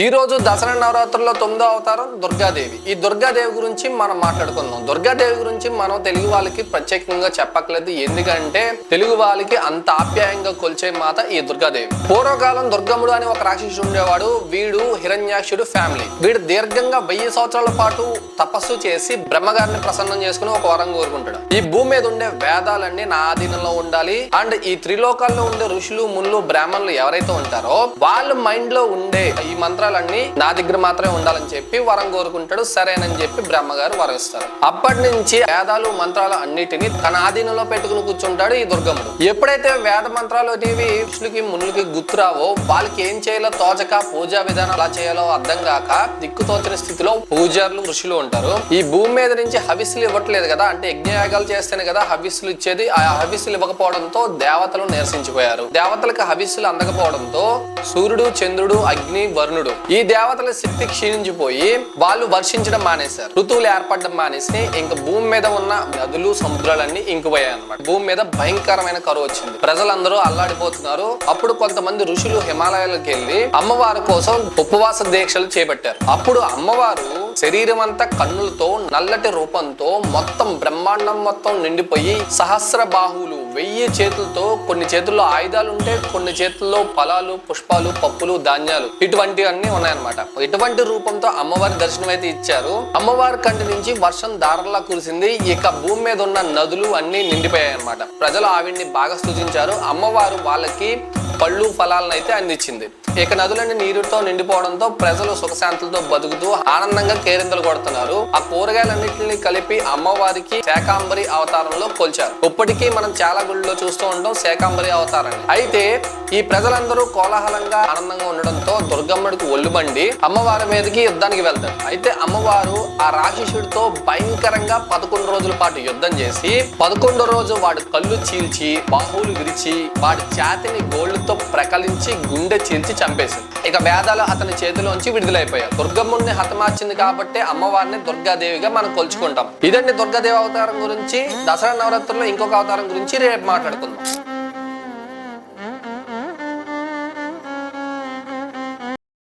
ఈ రోజు దసరా నవరాత్రుల్లో 9వ అవతారం దుర్గాదేవి. ఈ దుర్గాదేవి గురించి మనం మాట్లాడుకుందాం. దుర్గాదేవి గురించి మనం తెలుగు వాళ్ళకి ప్రత్యేకంగా చెప్పక్కర్లేదు, ఎందుకంటే తెలుగు వాళ్ళకి అంత ఆప్యాయంగా కొలిచే మాత ఈ దుర్గాదేవి. పూర్వకాలం దుర్గముడు అని ఒక రాక్షసుడు ఉండేవాడు. వీడు హిరణ్యాక్షుడు ఫ్యామిలీ. వీడు దీర్ఘంగా 1000 సంవత్సరాల పాటు తపస్సు చేసి బ్రహ్మగారిని ప్రసన్నం చేసుకుని ఒక వరం కోరుకుంటాడు. ఈ భూమి మీద ఉండే వేదాలన్నీ నా ఆధీనంలో ఉండాలి, అండ్ ఈ త్రిలోకాల్లో ఉండే ఋషులు మునులు బ్రాహ్మణులు ఎవరైతే ఉంటారో వాళ్ళ మైండ్ లో ఉండే ఈ మంత్రాలన్నీ నా దగ్గర మాత్రమే ఉండాలని చెప్పి వరం కోరుకుంటాడు. సరేనని చెప్పి బ్రహ్మగారు వరం ఇస్తారు. అప్పటి నుంచి వేదాలు మంత్రాలు అన్నిటిని తన ఆధీనంలో పెట్టుకుని కూర్చుంటాడు ఈ దుర్గముడు. ఎప్పుడైతే వేద మంత్రాలు అనేవి ఋషులకి మునులకి గుర్తురావో వాళ్ళకి ఏం చేయాలో తోచక పూజా విధానం ఎలా చేయాలో అర్థం కాక దిక్కుతోచని స్థితిలో పూజారులు ఋషులు ఉంటారు. ఈ భూమి మీద నుంచి హవిస్సులు ఇవ్వట్లేదు కదా, అంటే యజ్ఞయాగాలు చేస్తేనే కదా హవిస్సులు ఇచ్చేది. ఆ హవిస్సులు ఇవ్వకపోవడంతో దేవతలు నిరసించిపోయారు. దేవతలకు హవిస్సులు అందకపోవడంతో సూర్యుడు, చంద్రుడు, అగ్ని, వరుణుడు ఈ దేవతల శక్తి క్షీణించిపోయి వాళ్ళు వర్షించడం మానేశారు. ఋతువులు ఏర్పడడం మానేసి ఇంకా భూమి మీద ఉన్న నదులు, సముద్రాలన్నీ ఇంకిపోయాయి అన్నమాట. భూమి మీద భయంకరమైన కరువు వచ్చింది. ప్రజలందరూ అల్లాడిపోతున్నారు. అప్పుడు కొంతమంది ఋషులు హిమాలయాలకు వెళ్లి అమ్మవారి కోసం ఉపవాస దీక్షలు చేపట్టారు. అప్పుడు అమ్మవారు శరీరం అంతా కన్నులతో నల్లటి రూపంతో మొత్తం బ్రహ్మాండం మొత్తం నిండిపోయి సహస్ర బాహువులు 1000 చేతులతో, కొన్ని చేతుల్లో ఆయుధాలు ఉంటే కొన్ని చేతుల్లో ఫలాలు, పుష్పాలు, పప్పులు, ధాన్యాలు ఇటువంటివన్నీ ఉన్నాయన్నమాట. ఇటువంటి రూపంతో అమ్మవారి దర్శనం అయితే ఇచ్చారు. అమ్మవారి కంటి నుంచి వర్షం దారలా కురిసింది. ఇక భూమి మీద ఉన్న నదులు అన్ని నిండిపోయాయి అన్నమాట. ప్రజలు ఆవిడ్ని బాగా స్తుతించారు. అమ్మవారు వాళ్ళకి పళ్ళు, ఫలాలను అయితే అందించింది. ఇక నదులన్నీ నీరుతో నిండిపోవడంతో ప్రజలు సుఖశాంతులతో బతుకుతూ ఆనందంగా కేరింతలు కొడుతున్నారు. ఆ కూరగాయలన్నింటినీ కలిపి అమ్మవారికి శాకాంబరి అవతారంలో కొల్చారు. ఇప్పటికీ మనం చాలా గుళ్ళలో చూస్తూ ఉంటాం శాకాంబరి అవతారాన్ని. అయితే ఈ ప్రజలందరూ కోలాహలంగా ఆనందంగా ఉండడంతో దుర్గమ్మడికి ఒళ్ళుబండి అమ్మవారి మీదకి యుద్ధానికి వెళ్తాడు. అయితే అమ్మవారు ఆ రాక్షసుడితో భయంకరంగా 11 రోజుల పాటు యుద్ధం చేసి 11వ రోజు వాడి కళ్ళు చీల్చి, బాహువులు విరిచి, వాడి ఛాతిని గోళ్లతో ప్రకలించి గుండె చీల్చి చంపేసింది. ఇక వేదాలు అతని చేతిలోంచి విడుదలైపోయాయి. దుర్గమ్ముడిని హతమార్చింది కాబట్టి అమ్మవారిని దుర్గాదేవిగా మనం కొలుచుకుంటాం. ఇదండి దుర్గాదేవి అవతారం గురించి. దసరా నవరాత్రుల్లో ఇంకొక అవతారం గురించి రేపు మాట్లాడుకుందాం.